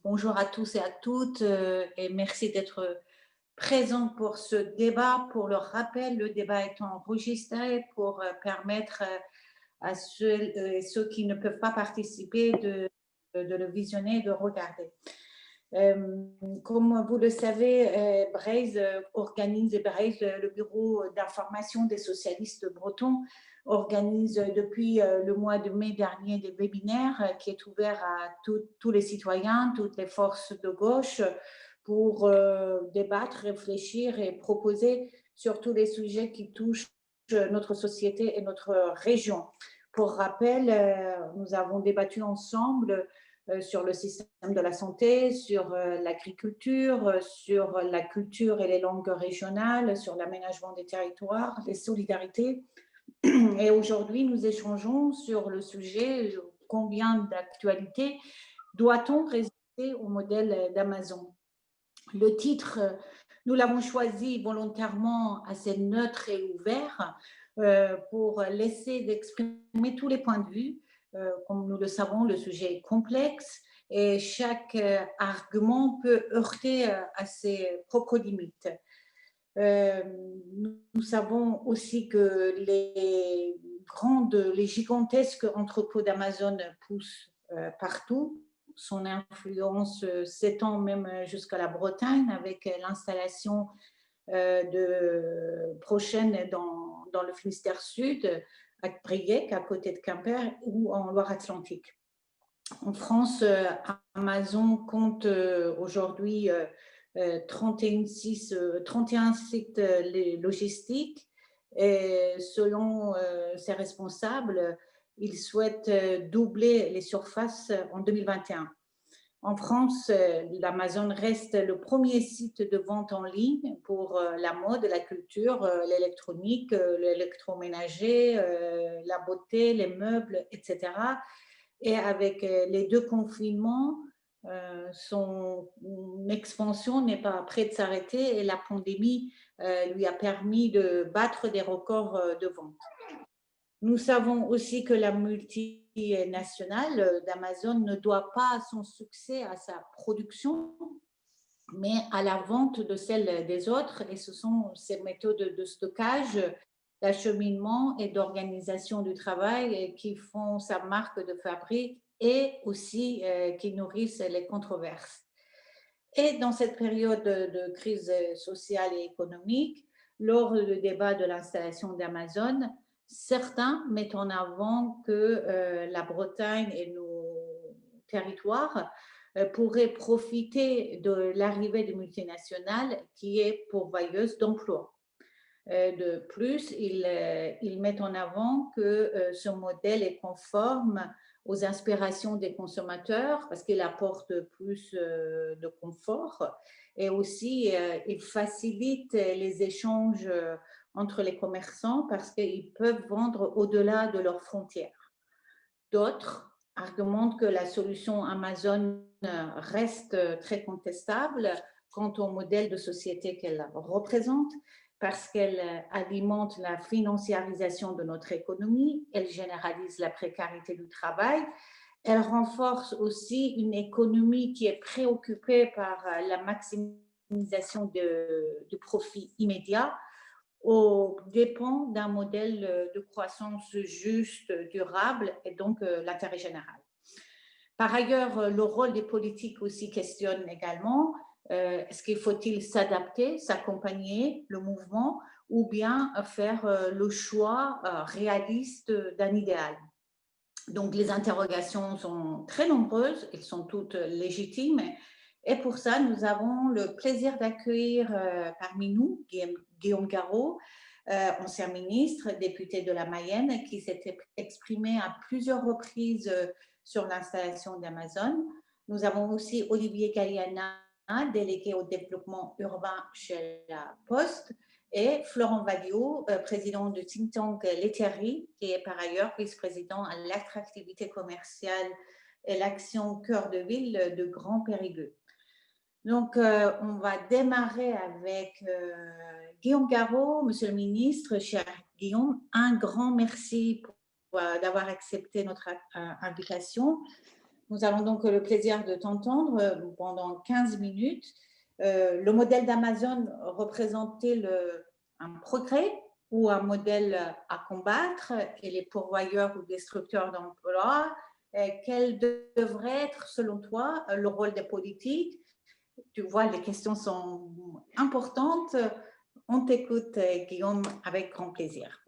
Bonjour à tous et à toutes et merci d'être présents pour ce débat. Pour le rappel, le débat est enregistré pour permettre à ceux qui ne peuvent pas participer de le visionner et de regarder. Euh, Comme vous le savez, Braise organise, Braise, le bureau d'information des socialistes bretons, organise depuis le mois de mai dernier des webinaires qui est ouvert à tous les citoyens, toutes les forces de gauche pour débattre, réfléchir et proposer sur tous les sujets qui touchent notre société et notre région. Pour rappel, nous avons débattu ensemble sur le système de la santé, sur l'agriculture, sur la culture et les langues régionales, sur l'aménagement des territoires, les solidarités. Et aujourd'hui, nous échangeons sur le sujet combien d'actualité doit-on résister au modèle d'Amazon. Le titre, nous l'avons choisi volontairement assez neutre et ouvert pour laisser d'exprimer tous les points de vue. Comme nous le savons, le sujet est complexe et chaque argument peut heurter à ses propres limites. Nous savons aussi que les gigantesques entrepôts d'Amazon poussent partout. Son influence s'étend même jusqu'à la Bretagne avec l'installation prochaine dans le Finistère Sud, à Briec, à côté de Quimper, ou en Loire-Atlantique. En France, Amazon compte aujourd'hui 31 sites logistiques et selon ses responsables, ils souhaitent doubler les surfaces en 2021. En France, l'Amazon reste le premier site de vente en ligne pour la mode, la culture, l'électronique, l'électroménager, la beauté, les meubles, etc. Et avec les deux confinements, son expansion n'est pas près de s'arrêter et la pandémie lui a permis de battre des records de vente. Nous savons aussi que la multinationale d'Amazon ne doit pas son succès à sa production, mais à la vente de celle des autres. Et ce sont ces méthodes de stockage, d'acheminement et d'organisation du travail qui font sa marque de fabrique et aussi qui nourrissent les controverses. Et dans cette période de crise sociale et économique, lors du débat de l'installation d'Amazon, certains mettent en avant que la Bretagne et nos territoires pourraient profiter de l'arrivée des multinationales qui est pourvoyeuse d'emplois. De plus, ils mettent en avant que ce modèle est conforme aux aspirations des consommateurs parce qu'il apporte plus de confort et aussi il facilite les échanges entre les commerçants parce qu'ils peuvent vendre au-delà de leurs frontières. D'autres argumentent que la solution Amazon reste très contestable quant au modèle de société qu'elle représente parce qu'elle alimente la financiarisation de notre économie, elle généralise la précarité du travail, elle renforce aussi une économie qui est préoccupée par la maximisation du profit immédiat aux dépens d'un modèle de croissance juste, durable et donc l'intérêt général. Par ailleurs, le rôle des politiques aussi questionne également. Est-ce qu'il faut-il s'adapter, s'accompagner le mouvement ou bien faire le choix réaliste d'un idéal? Donc, les interrogations sont très nombreuses, elles sont toutes légitimes. Et pour ça, nous avons le plaisir d'accueillir parmi nous Guillaume Garot, ancien ministre, député de la Mayenne, qui s'est exprimé à plusieurs reprises sur l'installation d'Amazon. Nous avons aussi Olivier Galliana, délégué au développement urbain chez la Poste, et Florent Valliot, président du think tank Letterie, qui est par ailleurs vice-président à l'attractivité commerciale et l'action cœur de ville de Grand Périgueux. Donc, on va démarrer avec Guillaume Garot. Monsieur le ministre, cher Guillaume, un grand merci d'avoir accepté notre invitation. Nous avons donc le plaisir de t'entendre pendant 15 minutes. Le modèle d'Amazon représentait un progrès ou un modèle à combattre, et les pourvoyeurs ou destructeurs d'emplois. Quel devrait être, selon toi, le rôle des politiques? Tu vois, les questions sont importantes. On t'écoute, Guillaume, avec grand plaisir.